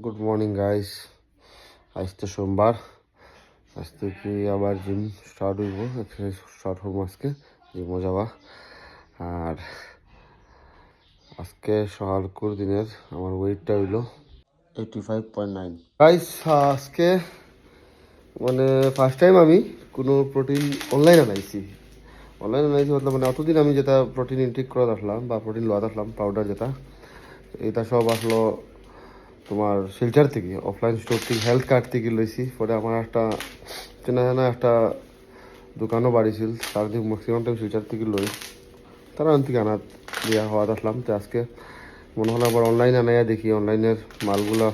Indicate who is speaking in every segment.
Speaker 1: Good morning guys. আজ তো সোমবার, আজ থেকে আবার জিম স্টার্ট হইব, এক্সারসাইজ স্টার্ট হবো আজকে জিমও যাওয়া। আর আজকে সকালকুর দিনের আমার ওয়েটটা হইলো 85.9 গাইস। আজকে মানে ফার্স্ট টাইম আমি কোনো প্রোটিন অনলাইন আনাইছি মতলব মানে অতদিন আমি যেটা প্রোটিন ইনটেক করে আসলাম বা প্রোটিন লোয়া আসলাম পাউডার যেটা, এটা সব আসলো তোমার শিলচার থেকে, অফলাইন স্টোর থেকে, হেলথ কার্ড থেকে লইছি। পরে আমার একটা চেনা জানা একটা দোকানও বাড়িছিল, তার দিকে ম্যাক্সিমাম টাইম শিলচার থেকে লই, তারা আন থেকে আনা দেওয়া হওয়া আসলাম। তো আজকে মনে হলো আবার অনলাইন আনাইয়া দেখি, অনলাইনের মালগুলা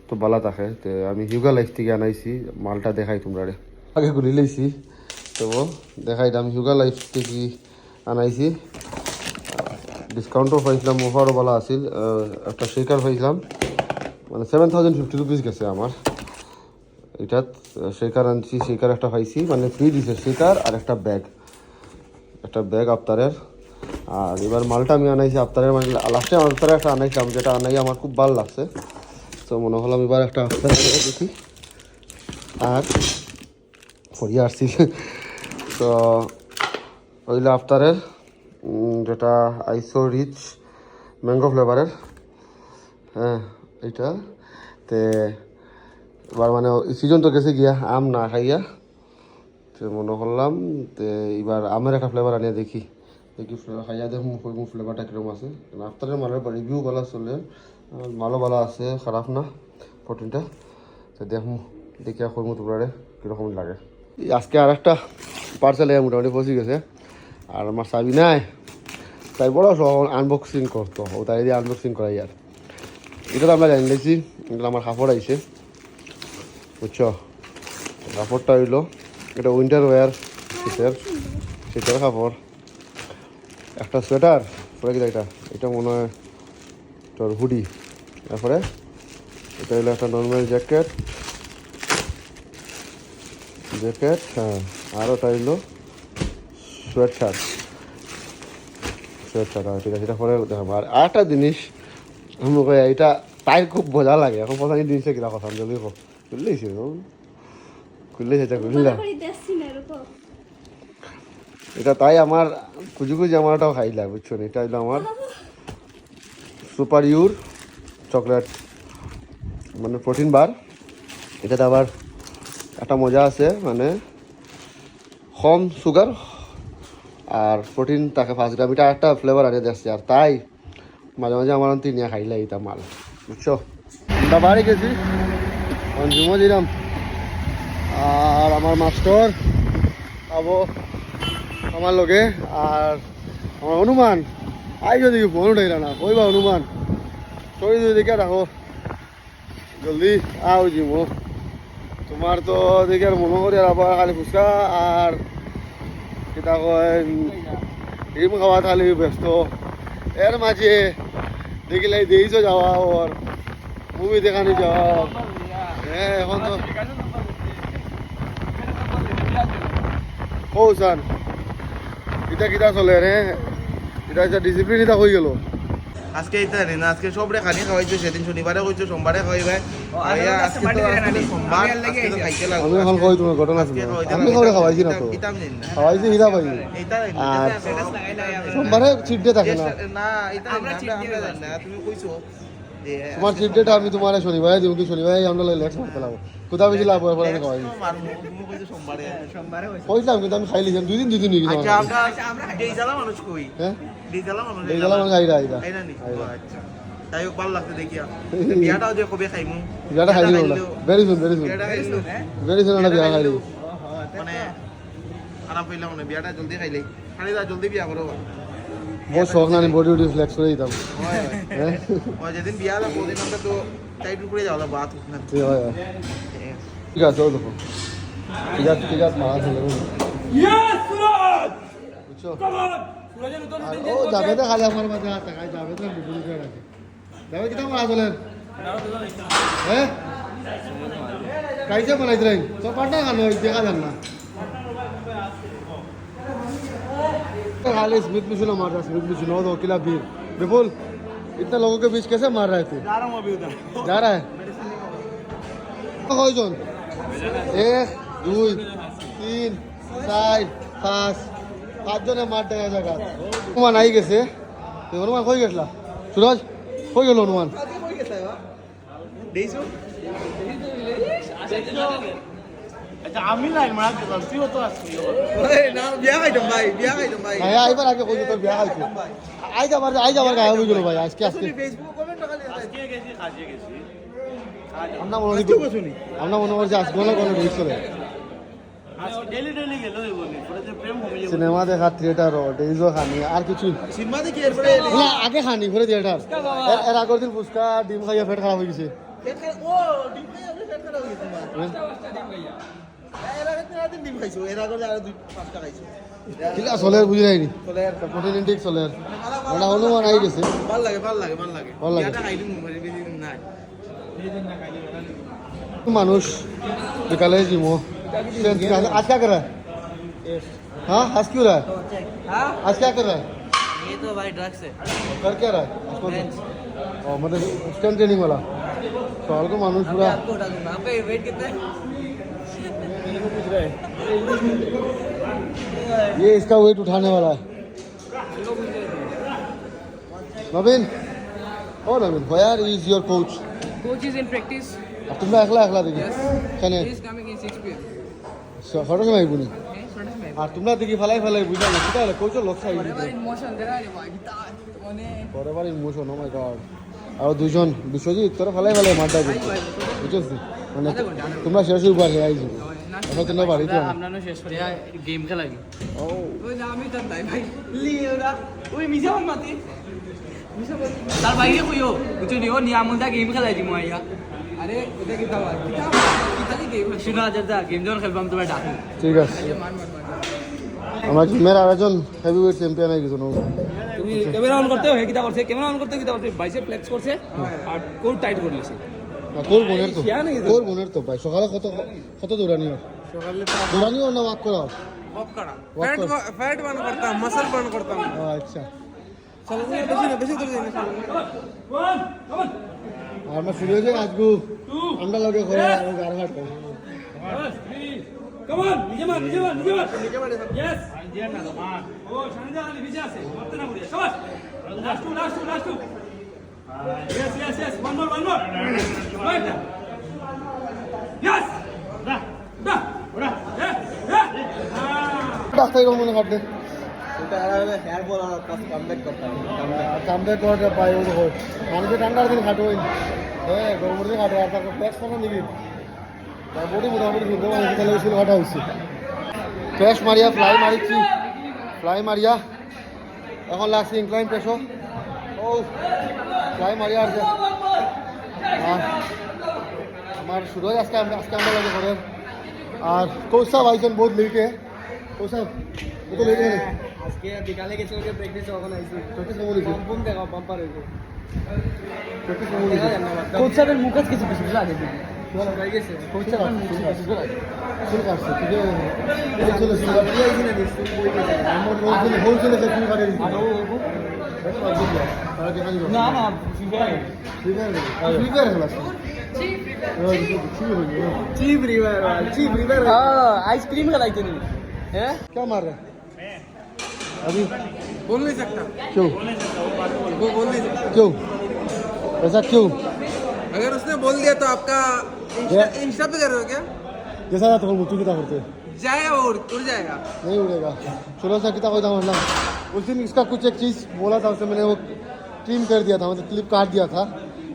Speaker 1: তো বালা থাকে। তো আমি হিউগা লাইফ থেকে আনাইছি, মালটা দেখাই তোমরা আগে গুলি লইছি। তো দেখাই দাম, হিউগা লাইফ থেকে আনাইছি, ডিসকাউন্টও পাইছিলাম, অফারও বলা আছিল। একটা শেকার পাইছিলাম, মানে 7,050 রুপিস গেছে আমার এটাত। শেকার আনছি, শেকার একটা পাইছি, মানে ফ্রি দিছে শেকার আর একটা ব্যাগ আফতারের। আর এবার মালটা আমি আনাইছি আফতারের, মানে লাস্টে আফতারে একটা আনাইছিলাম, যেটা আনাই আমার খুব ভালো লাগছে। তো মনে হলাম এবার একটা আফতার দেখি, আর পড়িয়ে আসছি। তো ওইগুলো আফতারের যেটা আইসো রিচ ম্যাঙ্গো ফ্লেভারের, হ্যাঁ এইটা। তে এবার মানে সিজন তো গেছে গিয়া, আম না খাইয়া তো মনে করলাম তে এবার আমের একটা ফ্লেভার আনিয়া দেখি খাইয়া দেখুন ফ্লেভারটা কীরকম আছে। আফতারের মালের রিভিউ ভালো চলে, মালও ভালো আছে, খারাপ না প্রোটিনটা। তো দেখুন দেখিয়া করবো তোমরা কীরকম লাগে। আজকে আর একটা পার্সেল মোটামুটি পৌঁছে গেছে, আর আমার চাবি নাই, তাই বড় আনবক্সিং করতো, ও তাই দিয়ে আনবক্সিং করাই। আর এটা তো আমরা জানি নিয়েছি, এগুলো আমার কাপড় আইছে, বুঝছো। কাপড়টা হইলো এটা উইন্টার ওয়্যার, শীতের কাপড়। একটা সোয়েটার, পরে কি এটা মনে হয় তোর হুডি। তারপরে এটা হইলো একটা নর্মাল জ্যাকেট, হ্যাঁ। আর ওটা হইলো সোয়েট শার্ট, ঠিক আছে। এটা পরে দেখাবো। আর একটা জিনিস আমাকে এটা তাই খুব মজা লাগে, এখন পছন্দ জিনিসটা কিনা কথা জলদি খুললেইছে এটা খুললে এটা তাই আমার খুঁজি আমারটাও খাইলা, বুঝছো। এটা হইলো আমার সুপার ইউর চকলেট, মানে প্রোটিন বার। এটাতে আবার একটা মজা আছে, মানে কম সুগার আর প্রোটিন থাকে 5 গ্রাম। এটা একটা ফ্লেভার আনিয়ে দেখছি, আর তাই মাঝে মাঝে আমার তিনিয়া খাইলে এটা মাল, বুঝছো। আমরা বাড়ি গেছি, জিমও দিলাম, আর আমার মাস্টার আবো আমার লগে। আর আমার হনুমান আই যদি ফোন উঠাইলা না, কইবা হনুমান শরীর যদি দেখে রাখো, জলদি আও জিমো। তোমার তো দেখে আর মনে করি আর আবার খালি ফুচকা আর কিতা কয় ডিম খাওয়া খালি ব্যস্ত। এর মাঝে দেখিলে দিয়েছো যাওয়া, ওর মুভি দেখানি যাওয়া। হ্যাঁ এখন তো কৌশান এটা কিতা চলে রে, এটা ডিসিপ্লিন এটা হয়ে গেল।
Speaker 2: আজকে এটা না, আজকে সব রে খানি খাওয়াইছে, সেদিন শনিবারে কইছো সোমবারে খাইবে। আজকে তো সোমবার, আজকে তো খাইতে লাগবে।
Speaker 1: আমি এখন কই তোমার ঘটনা শুনো, আমি খাওয়া খাওয়াইছি না তো, খাওয়াইছি হিরা পাই। আর সোমবারে চিট ডে থাকে না,
Speaker 2: না এটা আমরা জানি না, তুমি কইছো
Speaker 1: তোমার চিট ডেটা আমি তোমার শনিবারে দিব, কি শনিবারে আমরা লেক্স মারতে লাগবো, কোথা বেশি লাভ হয় আমি খাওয়াইছি।
Speaker 2: তুমি কইছো সোমবারে
Speaker 1: কইলাম কিন্তু আমি খাইলি দুই দিন নিয়ে গেছি।
Speaker 2: আচ্ছা আমরা দেইজালা মানুষ কই,
Speaker 1: হ্যাঁ
Speaker 2: দেইজালা মানুষ
Speaker 1: আইরা
Speaker 2: আইরা নি। আচ্ছা তাই হোক, ভালো লাগছে দেখিয়া। বিয়াটাও যে কবে খাইমু,
Speaker 1: বিয়াটা খাইলি বলা ভেরি সুন একটা বিয়া খাইলি,
Speaker 2: মানে আরাম পাইলাম না। বিয়াটা জলদি খাইলে খালি জলদি বিয়া করো।
Speaker 1: বহুত শখ না, বডি উডি ফ্লেক্স করে দিতাম।
Speaker 2: যেদিন বিয়া হলো বহুদিন আমরা তো টাইট করে যাওয়া বাত না।
Speaker 1: ঠিক আছে ও দেখো, ঠিক আছে মারা চলে বুঝছো। ও যাবে তো খালি আমার মাঝে হাত টাকায় যাবে তো বিপুল করে রাখে যাবে কিতা মারা চলেন। হ্যাঁ কাইছে বানাইছিলেন তো পাটা খানো দেখা যান না, खाली स्मिथ मिशन मार रहा है, स्मिथ मिशन हो तो अकेला भीड़ विपुल इतने लोगों के बीच कैसे मार रहे थे, जा रहा है কয়জন 1 2 3 4 5 5 জনের মাঠ দেখা জায়গা হনুমান আই গেছে হনুমান কই গেছলা সুরজ কই গেল হনুমান
Speaker 2: আমি লাইন মারা দিলাম তুইও তো আসছিস
Speaker 1: হ্যাঁ আইবার আগে কই তোর বিয়া হইছে আই যাবার গায়ে হই গেল ভাই আজকে আমরা মনে করছি আজকে না কোনো ডেট চলে সিনেমা দেখা থিয়েটার ডেইজও খানি আর কিছু না আগে খানি ঘুরে থিয়েটার এর আগের দিন ফুচকা ডিম খাইয়া পেট খারাপ হয়ে গেছে চলে বুঝি নাইনি প্রোটিন ইনটেক চলে ওটা হনুমান আই গেছে
Speaker 2: ভাল লাগে
Speaker 1: মানুষ বিকালে জিমো आज क्या कर रहा है हाँ आज क्यों रहा है आज क्या कर रहा है
Speaker 3: ये तो भाई ड्रग्स है
Speaker 1: कर क्या रहा है मतलब स्ट्रेंथ ट्रेनिंग वाला साल को मानुष पूरा
Speaker 3: आपको उठा दूंगा आपका वेट कितना है
Speaker 1: ये इसका वेट उठाने वाला है नवीन ओ नवीन where is your coach
Speaker 3: coach is in practice
Speaker 1: अब तुमने একলা দেখি এখানে
Speaker 3: he is coming in 6 pm
Speaker 1: সরস নাই বুনি
Speaker 3: okay sort of
Speaker 1: আর তোমরা দেখি ফেলাই বুঝা না কিটা কোচের লোক চাই
Speaker 3: whatever in motion there are gita মানে
Speaker 1: বরাবর ইমোশন ও মাই গড আর দুজন বিশ্বজিৎ তোরা ফেলাই মারটা দিচ্ছে বুঝছিস মানে তোমরা শেষ উপর হয়ে আইছো এখন তোমরা বাড়িতে
Speaker 3: আমরা শেষ করে গেম খেলাই
Speaker 1: ও
Speaker 3: ওই না আমি তো তাই ভাই লিওরা ওই মিছা মাতি তার বাইরে কইও বুঝছো নিও নিয়ামুলদা গেম খেলাই দিমু আইয়া আরে এটা কি দাও কিতা কি গেম শুনো আজদা গেম যখন খেলবাম তোমার ডাকু
Speaker 1: ঠিক আছে আমরা জিমের আয়োজন হেভিওয়েট চ্যাম্পিয়ন হয়ে গেছো
Speaker 3: তুমি ক্যামেরা অন করতে হয় কিতা করছে ক্যামেরা অন করতে কিতা করছে বাইসে ফ্লেক্স করছে আর কোর টাইট করে দিয়েছে
Speaker 1: তোর বোনের তো ভাই সকালে কত দৌড়ানি দৌড়ানিও না ওয়াক করা
Speaker 2: फैट बर्न करता हूं मसल बर्न करता हूं
Speaker 1: আচ্ছা
Speaker 2: चलो बेसी दूर जाने
Speaker 1: আর আমরা শুরু হয়েছে আজকে আমরা লগে করে আর গারঘাট
Speaker 4: Come on, nije man. Yes. Andiyan na man. Oh, Shanida ali biche ase. Matte na puriya. Shabash. Last two. Yes. One more. Right there. Yes. Da. Yeah.
Speaker 1: Doctor মনে কাটবে
Speaker 2: এটা হেয়ার বল আর কামব্যাক করতে হবে
Speaker 1: কামব্যাক করে পাই ওই হয় মানুষের ঠান্ডার দিন খাটো হই হ্যাঁ গরমের দিন খাটো আর তারপর প্যাক্স করে নিবি তার বডি মোটামুটি কিন্তু তাহলে স্কুল খাটা হয়েছে প্রেস মারিয়া ফ্লাই মারিয়া এখন লাগছে ইনক্লাইন প্রেসও ও ফ্লাই মারিয়া আছে আমার শুরু হয় আজকে আমরা লাগে করে আর কৌশা ভাইছেন বহুত লেটে কৌশা কত লেটে
Speaker 3: আজকে বিকালে গেছে ওকে প্র্যাকটিস কখন আইছি
Speaker 1: প্র্যাকটিস কেমন হয়েছে
Speaker 3: কম দেখা বাম্পার হইছে
Speaker 1: প্র্যাকটিস কেমন হয়েছে
Speaker 3: কোচ সাহেবের মুখ কিছু লাগে দিবি
Speaker 1: হয়ে গেছে
Speaker 3: কোচ সাহেব
Speaker 1: শুরু করছে ঠিক আছে হোলসেলে শুরু করে
Speaker 3: না
Speaker 1: ফ্রিফায়ার খেলা
Speaker 3: चीप रिवर आइसक्रीम खिलाते नहीं है
Speaker 1: क्या मार रहे अभी
Speaker 2: बोल नहीं सकता
Speaker 1: क्यों
Speaker 2: वो बोल नहीं सकता
Speaker 1: क्यों ऐसा क्यों
Speaker 2: अगर उसने बोल दिया तो आपका इंस्टा पे कर रहे हो क्या
Speaker 1: जैसा तो हम मुझे कितना करते
Speaker 2: जाएगा वो उड़ जाएगा
Speaker 1: नहीं उड़ेगा चलो सा कितना कोई था मतलब उस दिन इसका कुछ एक चीज़ बोला था उससे मैंने वो ट्रिम कर दिया था मतलब क्लिप काट दिया था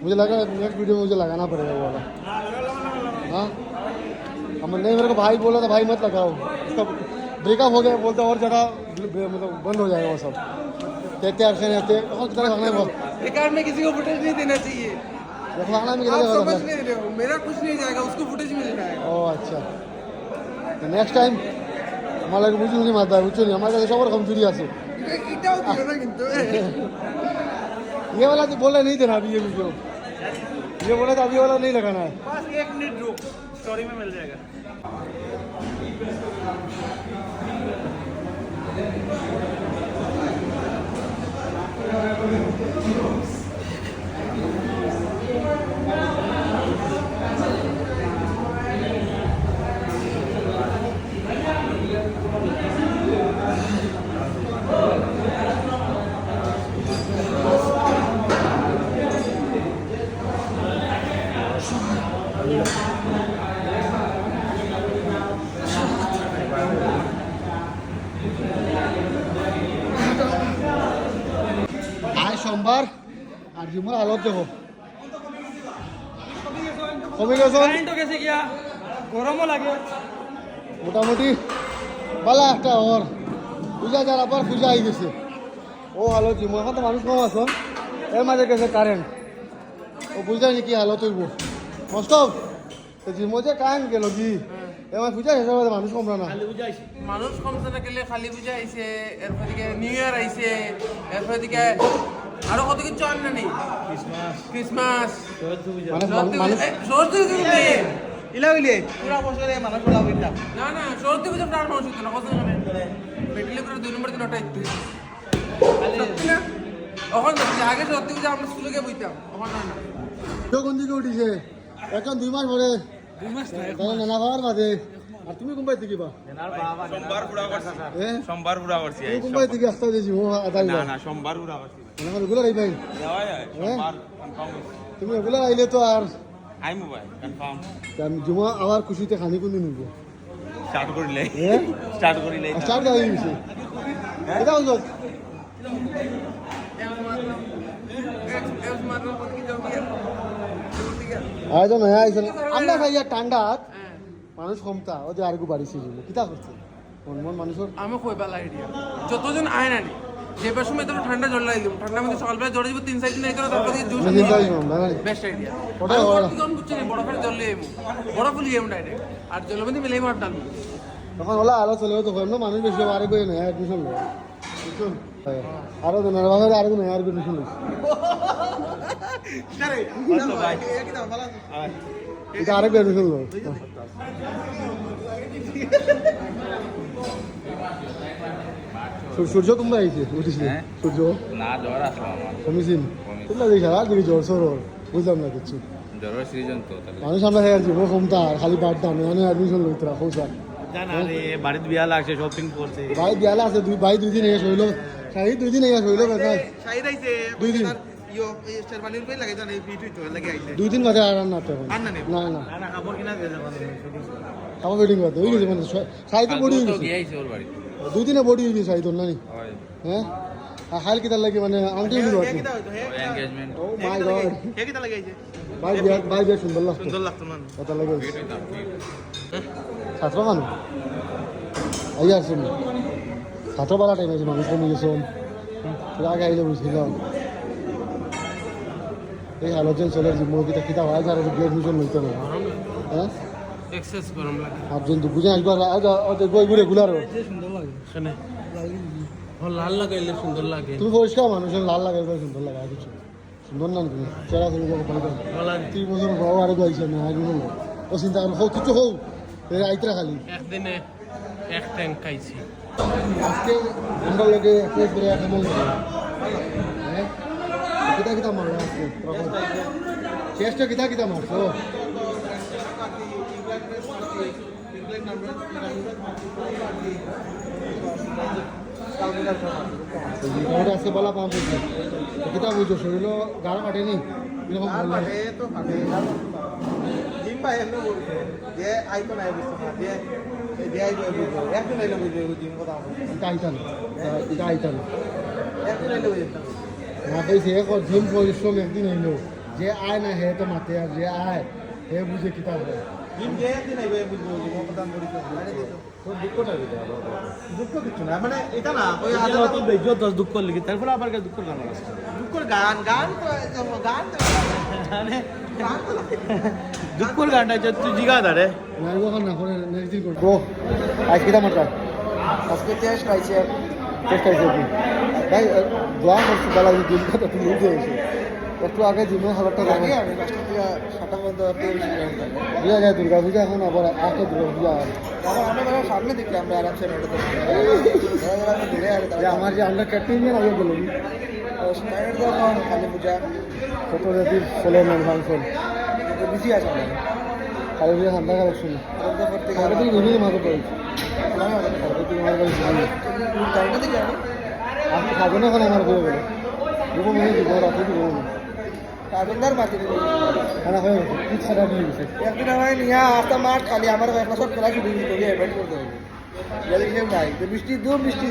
Speaker 1: मुझे लगा नेक्स्ट वीडियो में मुझे लगाना पड़ेगा वो वाला हाँ हम नहीं मेरे को भाई बोला था भाई मत लगाओ उसका ब्रेकअप हो गया बोलते और ज़्यादा मतलब बंद हो जाएगा वो सब कहते हैं रहते और कितना रखना है वो
Speaker 2: रिकॉर्ड में किसी को फुटेज नहीं देना चाहिए
Speaker 1: रखना में
Speaker 2: आप
Speaker 1: कितना
Speaker 2: समझ नहीं रहे हो मेरा कुछ नहीं जाएगा उसको फुटेज मिल जाएगा
Speaker 1: ও আচ্ছা নেক্সট টাইম আমার লাগে বুঝি বুঝি মারতে হবে বুঝছো নি আমার কাছে সবার কম চুরি আছে
Speaker 2: এটাও দিও না কিন্তু
Speaker 1: ये वाला तो बोला नहीं देना अभी ये वीडियो ये बोला था अभी वाला नहीं लगाना है
Speaker 2: बस 1 मिनट रुक स्टोरी में मिल जाएगा
Speaker 1: আজ সোমবার আর জিমর আলোর দেখো কমে গেছে
Speaker 4: কারেন্টও গেছে গিয়া গরমও লাগে
Speaker 1: মোটামুটি বালা একটা ওর পূজা যার আবার পূজা হয়ে গেছে ও হালত জিম এখন তো মানুষ কম আসন এর মাঝে গেছে কারেন্ট ও বুঝাই নাকি হালত হইব মস্ত জিম যে কারেন্ট গেল কি এবার পূজা শেষ হবে মানুষ কম না
Speaker 3: মানুষ কমছে না গেলে খালি পূজা আইছে এরপর দিকে নিউ ইয়ার আইছে এরপর দিকে আরো কত কিছু আন না নেই ক্রিসমাস
Speaker 1: মানে মানুষ
Speaker 3: সরস্বতী পুজো
Speaker 2: ইলা হইলে পুরা বছরে মানুষ বলা হইতা
Speaker 3: না না সরস্বতী পুজো প্রাণ মানুষ হতো না কত জানে মেডিলে করে 2 নম্বর দিন ওটা একটু সত্যি না ওখান থেকে আগে সরস্বতী পুজো আমরা স্কুলে গিয়ে বইতাম ওখানে না
Speaker 1: কোন দিকে উঠিছে এখন 2 মাস পরে
Speaker 4: 2 মাস না
Speaker 1: তাহলে নানা বাবার বাদে আর তুমি কোন পাই থেকে বা
Speaker 2: সোমবার পুরা করছি
Speaker 1: হ্যাঁ
Speaker 2: সোমবার পুরা করছি
Speaker 1: তুমি কোন পাই থেকে আসতে দিছি ও আদাই
Speaker 2: না না সোমবার পুরা করছি
Speaker 1: মানে রেগুলার আই ভাই
Speaker 2: যাওয়া যায় সোমবার কনফার্ম
Speaker 1: তুমি রেগুলার আইলে তো আর
Speaker 2: আই মোবাইল কনফার্ম
Speaker 1: আমি জমা আবার খুশিতে খানি কোন দিন নিব
Speaker 2: স্টার্ট করিলে
Speaker 1: হ্যাঁ
Speaker 2: স্টার্ট করিলে
Speaker 1: স্টার্ট গাই গেছে এটা হলো আজ না আইছেন আমরা খাইয়া ঠান্ডাত মানুষ কমতা ও যে আরগু বাড়িছে কিতা করছে মন মানুষের
Speaker 3: আমি কইবা আইডিয়া যতজন আয় না নি যে সময় তো ঠান্ডা জল লাই দিব ঠান্ডা মধ্যে সকালবেলা জল দিব 3-4 দিন আইতো তারপর দিয়ে জুস
Speaker 1: চিন্তা না
Speaker 3: বেস্ট আইডিয়া
Speaker 1: ওটা ওরা।
Speaker 3: কোন বুঝছে নি বড় করে জল লইমু বড় ফুলি গেম ডাইরেক্ট আর জলের মধ্যে মিলাই মার ডালবো
Speaker 1: তখন ওলা আলো চলে তো না মানুষ বেশি আরে কই না অ্যাডমিশন লো বুঝছেন আরো দিন আর বাবা আরো দিন আর অ্যাডমিশন লো
Speaker 2: ভাই
Speaker 1: এটা আরেক অ্যাডমিশন লো সূর্য তোমরা আইছে উঠিছে সূর্য
Speaker 2: না জ্বর আসলো আমার
Speaker 1: কমিছিন তোমরা দেখি আর দেখি জ্বর সর বুঝলাম না কিছু
Speaker 2: জ্বরের সিজন তো
Speaker 1: মানুষ আমরা হয়ে যাচ্ছি ও কমতা আর খালি বাড়তা আমি অ্যাডমিশন লইতরা খোঁজা
Speaker 2: জানা রে বাড়িতে বিয়া লাগছে শপিং করছে
Speaker 1: ভাই বিয়ালা আছে ভাই 2 দিন এসে হইলো শাহি 2 দিন এসে হইলো বেটা
Speaker 2: শাহিদ আইছে
Speaker 1: 2 দিন
Speaker 2: ইয়ো শেরবানির কই লাগে জানা ফিট হইতো লাগে আইছে
Speaker 1: 2 দিন বাদে আর না তো এখন
Speaker 2: আর না নেই?
Speaker 1: না না
Speaker 2: না কাপড় কিনা গেছে
Speaker 1: খাওয়া ওয়েটিং করতে ওই গেছে মানে শাহি তো বডি হয়ে গেছে
Speaker 2: গিয়েছে ওর বাড়ি
Speaker 1: 2 দিনে বডি হয়ে গেছে শাহি তো নাই
Speaker 2: হয়
Speaker 1: হ্যাঁ আর হাল কিতা লাগে মানে আংটি দিল
Speaker 2: হে কিটা হইতো হে
Speaker 3: এনগেজমেন্ট
Speaker 1: ও মাই গড
Speaker 2: হে কিটা লাগে আইছে
Speaker 1: ভাই বিয়া সুন্দর লাগতো
Speaker 2: সুন্দর লাগতো না
Speaker 1: কথা লাগে ছাত্র কানো আইয়া শুন ছাত্র বালা টাইম আছে মানুষ কমে গেছে আগে আইলে বুঝছিলাম এই আলোচন চলে যে মুরগিটা কিতা হয় আর ব্লেড মিশন লইতে না হ্যাঁ
Speaker 3: এক্সেস গরম লাগে
Speaker 1: আপনি তো বুঝে আসবার আজ ওদের বই ঘুরে গুলার
Speaker 3: সুন্দর লাগে শুনে লাল লাগাইলে সুন্দর লাগে
Speaker 1: তুমি পরিষ্কার মানুষের লাল লাগাই সুন্দর লাগে আর কিছু সুন্দর না তুমি চেরা তুমি ভালো লাগে 3 বছর বড় আরে গাইছে না আর ও চিন্তা করো হোক কিছু হোক এই আইতরা খালি
Speaker 3: একদিনে এক ট্যাঙ্ক খাইছি
Speaker 1: আজকে আমরা লোকে ফেস করে কেমন হ্যাঁ কিতা কিতা মারলো আজকে চেষ্টা কিতা কিতা মারছো ওটা আজকে বলা পাওয়া যাচ্ছে কিতা বুঝছো শরীর গাড়া কাটেনি এরকম বললো
Speaker 2: তো ফাটে জিম ভাই এমনি বলছে যে আইতো না বুঝতো না যে আইতো বুঝতো একদিন আইলে বুঝবে জিম কথা
Speaker 1: এটা আইতান এটা আইতান
Speaker 2: একদিন আইলে বুঝতো
Speaker 1: না কইছে এক জিম পরিশ্রম একদিন হইলো যে আয় না হে তো মাতে আর যে আয় হে বুঝে কিতা হয়
Speaker 2: জিম যে একদিন আইবে বুঝবো জিম কথা বলিতো তো দুঃখটা দিতে দুঃখ কিছু না মানে এটা না ওই আদা তো বেজো 10 দুঃখ লিখি তারপর আবার দুঃখ গান আছে দুঃখর গান গান তো গান তো মানে দুঃখর গানটা তুই জিগা দারে
Speaker 1: না ওখান না করে নেক্সট দিন করবো আজ কিতা মাত্রা
Speaker 3: আজকে টেস্ট খাইছি
Speaker 1: চেষ্টা করছি ভাই দোয়া করছি বেলা দিন কথা তুমি বুঝে গেছো একটু আগে জিমে খাবারটা লাগে
Speaker 3: আমি 5টা থেকে 7টা পর্যন্ত
Speaker 1: বুঝা যায় দুর্গা পূজা এখন আবার আজকে দুর্গা পূজা
Speaker 3: এখন আমরা ধরো সামনে দেখি আমরা আরামসে নেটে
Speaker 1: যে আমার যে আন্ডার ক্যাপ্টেন আগে গেল
Speaker 3: কালী পূজা
Speaker 1: ছোট জাতির ছেলে ম্যান ফাংশন
Speaker 3: বিজি আছে
Speaker 1: কালী পূজা ঠান্ডা কালেকশন কালী পূজা বিভিন্ন মাঝে পড়েছে তোমার বাড়ি আপনি খাবেন এখন আমার করে গেলে দিব মনে দিব রাতে দিব মনে
Speaker 2: কাজলদার মাটি
Speaker 1: খানা হয়ে গেছে পিচ ছাড়া নিয়ে গেছে
Speaker 2: একদিন আমার নিয়ে আসতে মাঠ খালি আমার একটা সব খেলা শুরু করে অ্যাভয়েড করতে হবে কেউ নাই তো বৃষ্টি দু বৃষ্টি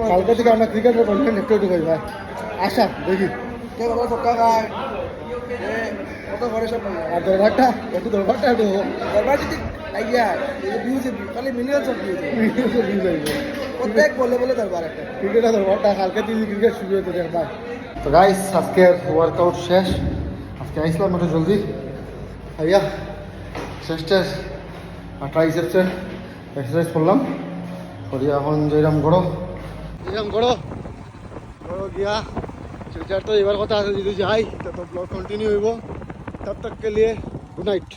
Speaker 1: কালকে থেকে আমরা ক্রিকেটের কন্টেন্ট একটু একটু করি ভাই আশা দেখি
Speaker 2: কেউ কথা সক্কা খায় কত ঘরে সব
Speaker 1: আর দরবারটা একটু
Speaker 2: দরবার যদি আইডিয়া ভিউজ খালি মিলিয়ন সব ভিউজ প্রত্যেক বলে বলে দরবার একটা
Speaker 1: ক্রিকেটের দরবারটা কালকে থেকে ক্রিকেট শুরু হতে দেখ ভাই তো গাইস আজকের ওয়ার্কআউট শেষ আজকে আইসলাম একটু জলদি আইয়া চেস্টের আর ট্রাইসেপসের এক্সারসাইজ করলাম করিয়া এখন যেরকম করো গিয়া ফিউচার তো এবার কথা আছে যদি যাই তো ব্লগ কন্টিনিউ হইব তব তক কে লিয়ে গুড নাইট